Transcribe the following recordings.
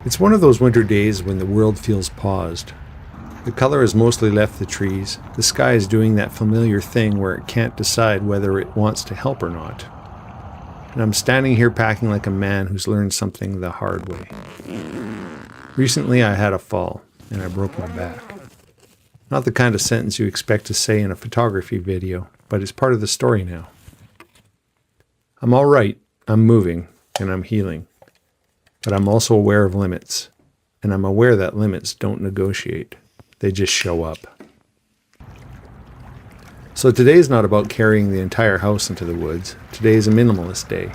It's one of those winter days when the world feels paused. The color has mostly left the trees. The sky is doing that familiar thing where it can't decide whether it wants to help or not. And I'm standing here packing like a man who's learned something the hard way. Recently I had a fall, and I broke my back. Not the kind of sentence you expect to say in a photography video, but it's part of the story now. I'm all right, I'm moving, and I'm healing. But I'm also aware of limits, and I'm aware that limits don't negotiate. They just show up. So today is not about carrying the entire house into the woods. Today is a minimalist day.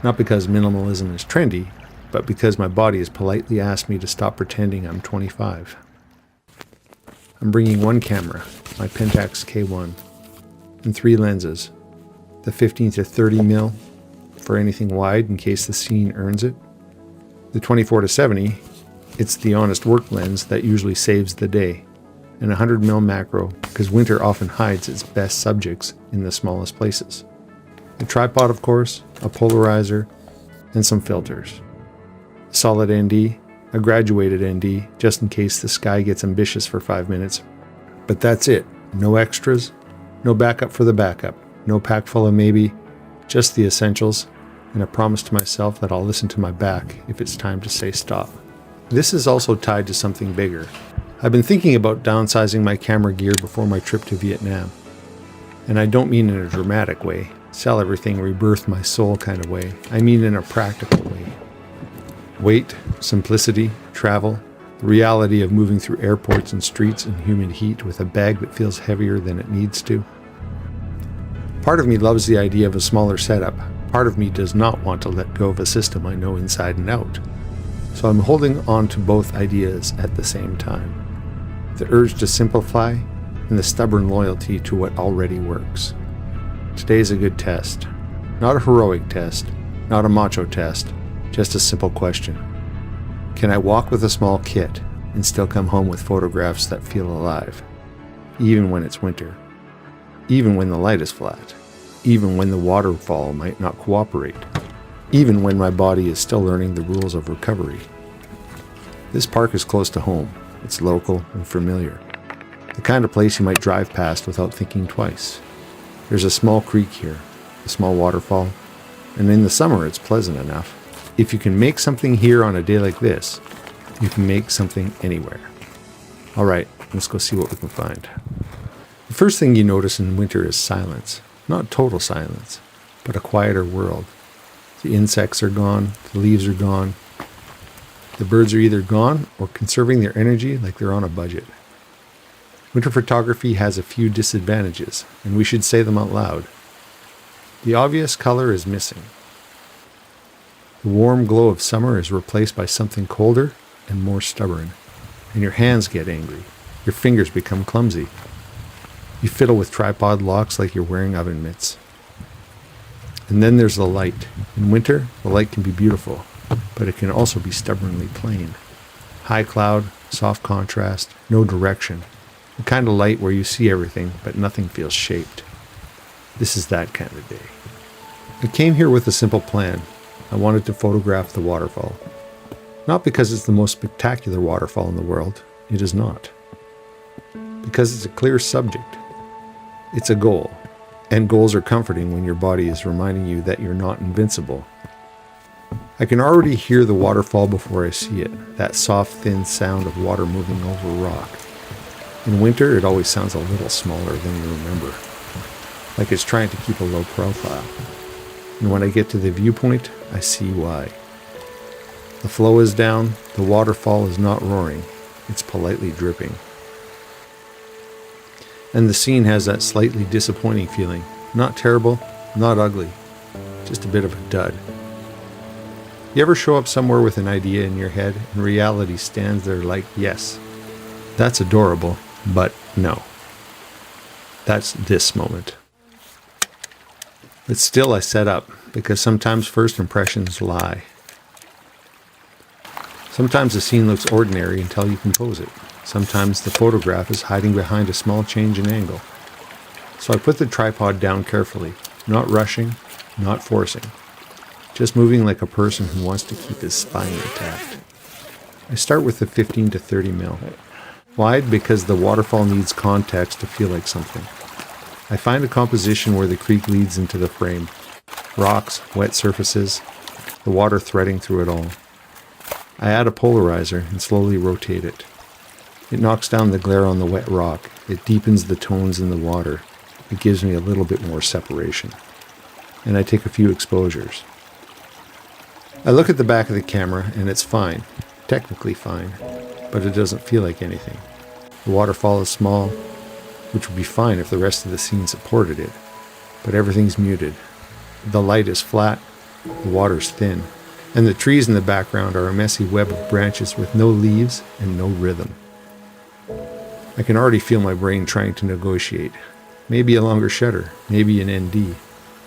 Not because minimalism is trendy, but because my body has politely asked me to stop pretending I'm 25. I'm bringing one camera, my Pentax K1, and 3 lenses. The 15 to 30mm for anything wide in case the scene earns it. The 24 to 70, it's the honest work lens that usually saves the day. And 100mm macro, because winter often hides its best subjects in the smallest places. A tripod, of course, a polarizer, and some filters. A solid ND, a graduated ND, just in case the sky gets ambitious for 5 minutes. But that's it. No extras, no backup for the backup, no pack full of maybe, just the essentials, and a promise to myself that I'll listen to my back if it's time to say stop. This is also tied to something bigger. I've been thinking about downsizing my camera gear before my trip to Vietnam. And I don't mean in a dramatic way, sell everything, rebirth my soul kind of way. I mean in a practical way. Weight, simplicity, travel, the reality of moving through airports and streets in humid heat with a bag that feels heavier than it needs to. Part of me loves the idea of a smaller setup. Part of me does not want to let go of a system I know inside and out. So I'm holding on to both ideas at the same time. The urge to simplify and the stubborn loyalty to what already works. Today's a good test. Not a heroic test, not a macho test, just a simple question. Can I walk with a small kit and still come home with photographs that feel alive? Even when it's winter. Even when the light is flat. Even when the waterfall might not cooperate. Even when my body is still learning the rules of recovery. This park is close to home. It's local and familiar. The kind of place you might drive past without thinking twice. There's a small creek here, a small waterfall, and in the summer it's pleasant enough. If you can make something here on a day like this, you can make something anywhere. All right, let's go see what we can find. The first thing you notice in winter is silence. Not total silence, but a quieter world. The insects are gone, the leaves are gone. The birds are either gone or conserving their energy like they're on a budget. Winter photography has a few disadvantages, and we should say them out loud. The obvious color is missing. The warm glow of summer is replaced by something colder and more stubborn, and your hands get angry. Your fingers become clumsy. You fiddle with tripod locks like you're wearing oven mitts. And then there's the light. In winter, the light can be beautiful, but it can also be stubbornly plain. High cloud, soft contrast, no direction. The kind of light where you see everything, but nothing feels shaped. This is that kind of day. I came here with a simple plan. I wanted to photograph the waterfall. Not because it's the most spectacular waterfall in the world. It is not. Because it's a clear subject. It's a goal. And goals are comforting when your body is reminding you that you're not invincible. I can already hear the waterfall before I see it, that soft, thin sound of water moving over rock. In winter, it always sounds a little smaller than you remember, like it's trying to keep a low profile. And when I get to the viewpoint, I see why. The flow is down, the waterfall is not roaring, it's politely dripping. And the scene has that slightly disappointing feeling. Not terrible, not ugly, just a bit of a dud. You ever show up somewhere with an idea in your head and reality stands there like, yes, that's adorable, but no. That's this moment. But still I set up, because sometimes first impressions lie. Sometimes the scene looks ordinary until you compose it. Sometimes the photograph is hiding behind a small change in angle. So I put the tripod down carefully, not rushing, not forcing. Just moving like a person who wants to keep his spine intact. I start with the 15 to 30 mil. Wide because the waterfall needs context to feel like something. I find a composition where the creek leads into the frame. Rocks, wet surfaces, the water threading through it all. I add a polarizer and slowly rotate it. It knocks down the glare on the wet rock. It deepens the tones in the water. It gives me a little bit more separation. And I take a few exposures. I look at the back of the camera and it's fine, technically fine, but it doesn't feel like anything. The waterfall is small, which would be fine if the rest of the scene supported it, but everything's muted. The light is flat, the water's thin, and the trees in the background are a messy web of branches with no leaves and no rhythm. I can already feel my brain trying to negotiate. Maybe a longer shutter, maybe an ND.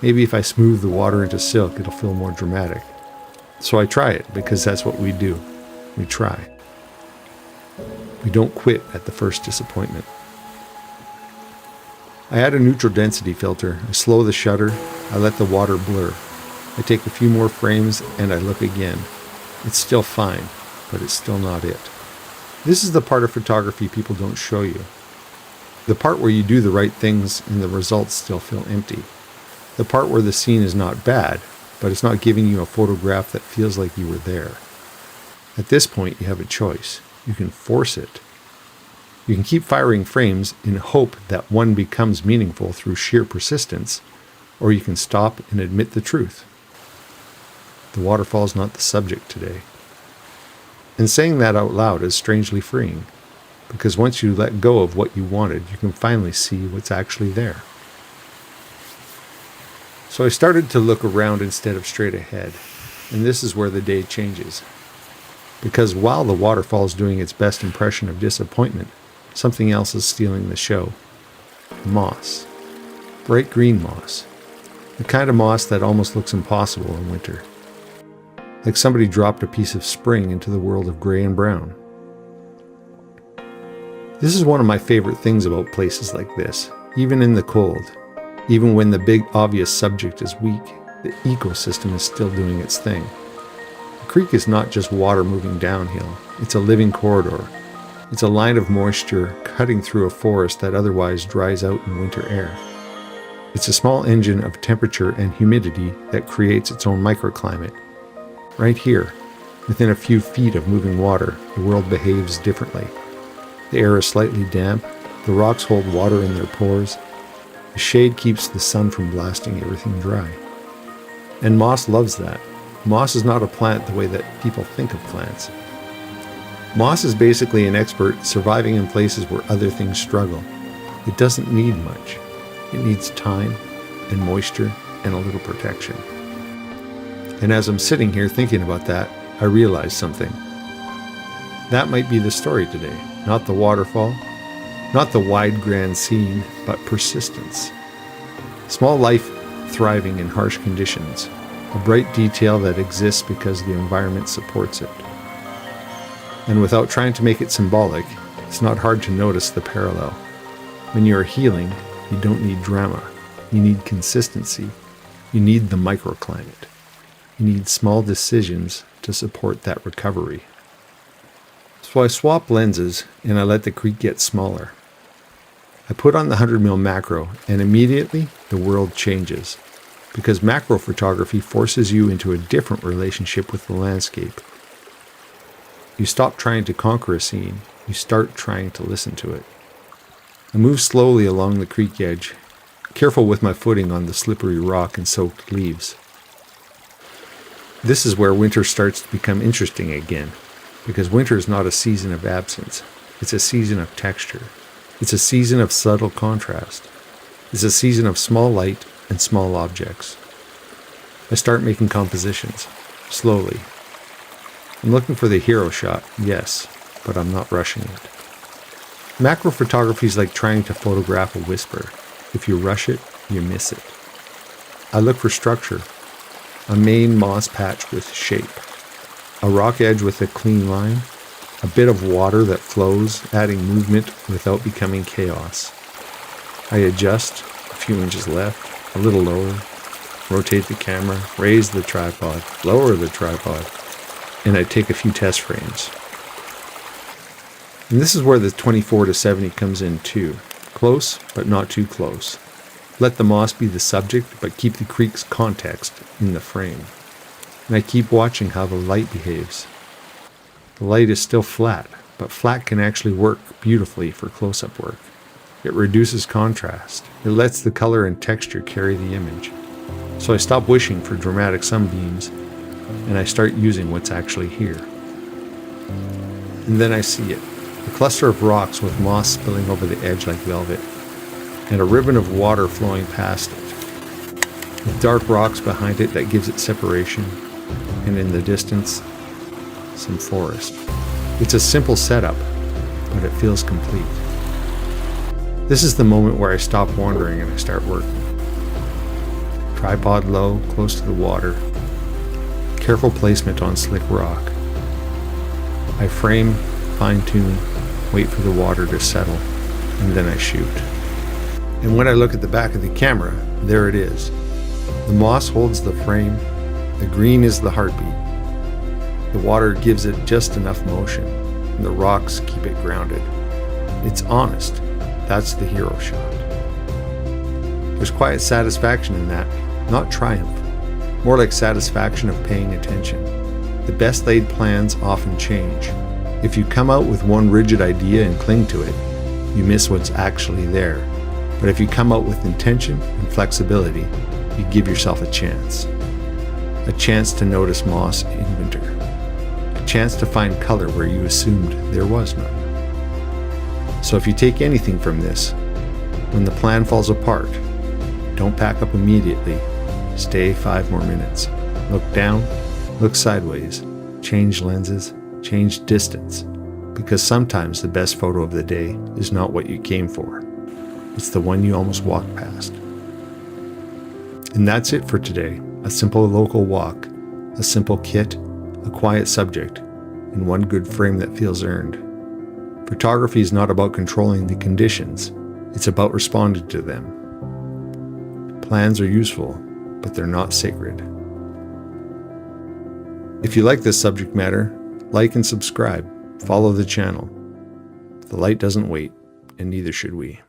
Maybe if I smooth the water into silk, it'll feel more dramatic. So I try it, because that's what we do. We try. We don't quit at the first disappointment. I add a neutral density filter. I slow the shutter. I let the water blur. I take a few more frames and I look again. It's still fine, but it's still not it. This is the part of photography people don't show you. The part where you do the right things and the results still feel empty. The part where the scene is not bad, but it's not giving you a photograph that feels like you were there. At this point, you have a choice. You can force it. You can keep firing frames in hope that one becomes meaningful through sheer persistence, or you can stop and admit the truth. The waterfall's not the subject today. And saying that out loud is strangely freeing, because once you let go of what you wanted, you can finally see what's actually there. So I started to look around instead of straight ahead, and this is where the day changes. Because while the waterfall is doing its best impression of disappointment, something else is stealing the show. Moss. Bright green moss. The kind of moss that almost looks impossible in winter. Like somebody dropped a piece of spring into the world of gray and brown. This is one of my favorite things about places like this, even in the cold. Even when the big obvious subject is weak, the ecosystem is still doing its thing. The creek is not just water moving downhill, it's a living corridor. It's a line of moisture cutting through a forest that otherwise dries out in winter air. It's a small engine of temperature and humidity that creates its own microclimate. Right here, within a few feet of moving water, the world behaves differently. The air is slightly damp, the rocks hold water in their pores, the shade keeps the sun from blasting everything dry. And moss loves that. Moss is not a plant the way that people think of plants. Moss is basically an expert surviving in places where other things struggle. It doesn't need much. It needs time and moisture and a little protection. And as I'm sitting here thinking about that, I realize something. That might be the story today. Not the waterfall, not the wide grand scene, but persistence. Small life thriving in harsh conditions. A bright detail that exists because the environment supports it. And without trying to make it symbolic, it's not hard to notice the parallel. When you are healing, you don't need drama. You need consistency. You need the microclimate. You need small decisions to support that recovery. So I swap lenses and I let the creek get smaller. I put on the 100mm macro and immediately the world changes. Because macro photography forces you into a different relationship with the landscape. You stop trying to conquer a scene, you start trying to listen to it. I move slowly along the creek edge, careful with my footing on the slippery rock and soaked leaves. This is where winter starts to become interesting again, because winter is not a season of absence, it's a season of texture. It's a season of subtle contrast. It's a season of small light and small objects. I start making compositions, slowly. I'm looking for the hero shot, yes, but I'm not rushing it. Macro photography is like trying to photograph a whisper. If you rush it, you miss it. I look for structure, a main moss patch with shape, a rock edge with a clean line, a bit of water that flows, adding movement without becoming chaos. I adjust, a few inches left, a little lower, rotate the camera, raise the tripod, lower the tripod, and I take a few test frames. And this is where the 24-70 comes in too. Close, but not too close. Let the moss be the subject, but keep the creek's context in the frame. And I keep watching how the light behaves. The light is still flat, but flat can actually work beautifully for close-up work. It reduces contrast. It lets the color and texture carry the image. So I stop wishing for dramatic sunbeams, and I start using what's actually here. And then I see it. A cluster of rocks with moss spilling over the edge like velvet, and a ribbon of water flowing past it, with dark rocks behind it that gives it separation, and in the distance, some forest. It's a simple setup, but it feels complete. This is the moment where I stop wandering and I start working. Tripod low, close to the water, careful placement on slick rock. I frame, fine-tune, wait for the water to settle, and then I shoot. And when I look at the back of the camera, there it is. The moss holds the frame, the green is the heartbeat. The water gives it just enough motion, and the rocks keep it grounded. It's honest. That's the hero shot. There's quiet satisfaction in that, not triumph. More like satisfaction of paying attention. The best laid plans often change. If you come out with one rigid idea and cling to it, you miss what's actually there. But if you come out with intention and flexibility, you give yourself a chance. A chance to notice moss in winter. A chance to find color where you assumed there was none. So if you take anything from this, when the plan falls apart, don't pack up immediately. Stay 5 more minutes. Look down, look sideways, change lenses, change distance, because sometimes the best photo of the day is not what you came for. It's the one you almost walked past. And that's it for today. A simple local walk, a simple kit, a quiet subject, and one good frame that feels earned. Photography is not about controlling the conditions. It's about responding to them. Plans are useful, but they're not sacred. If you like this subject matter, like and subscribe. Follow the channel. The light doesn't wait, and neither should we.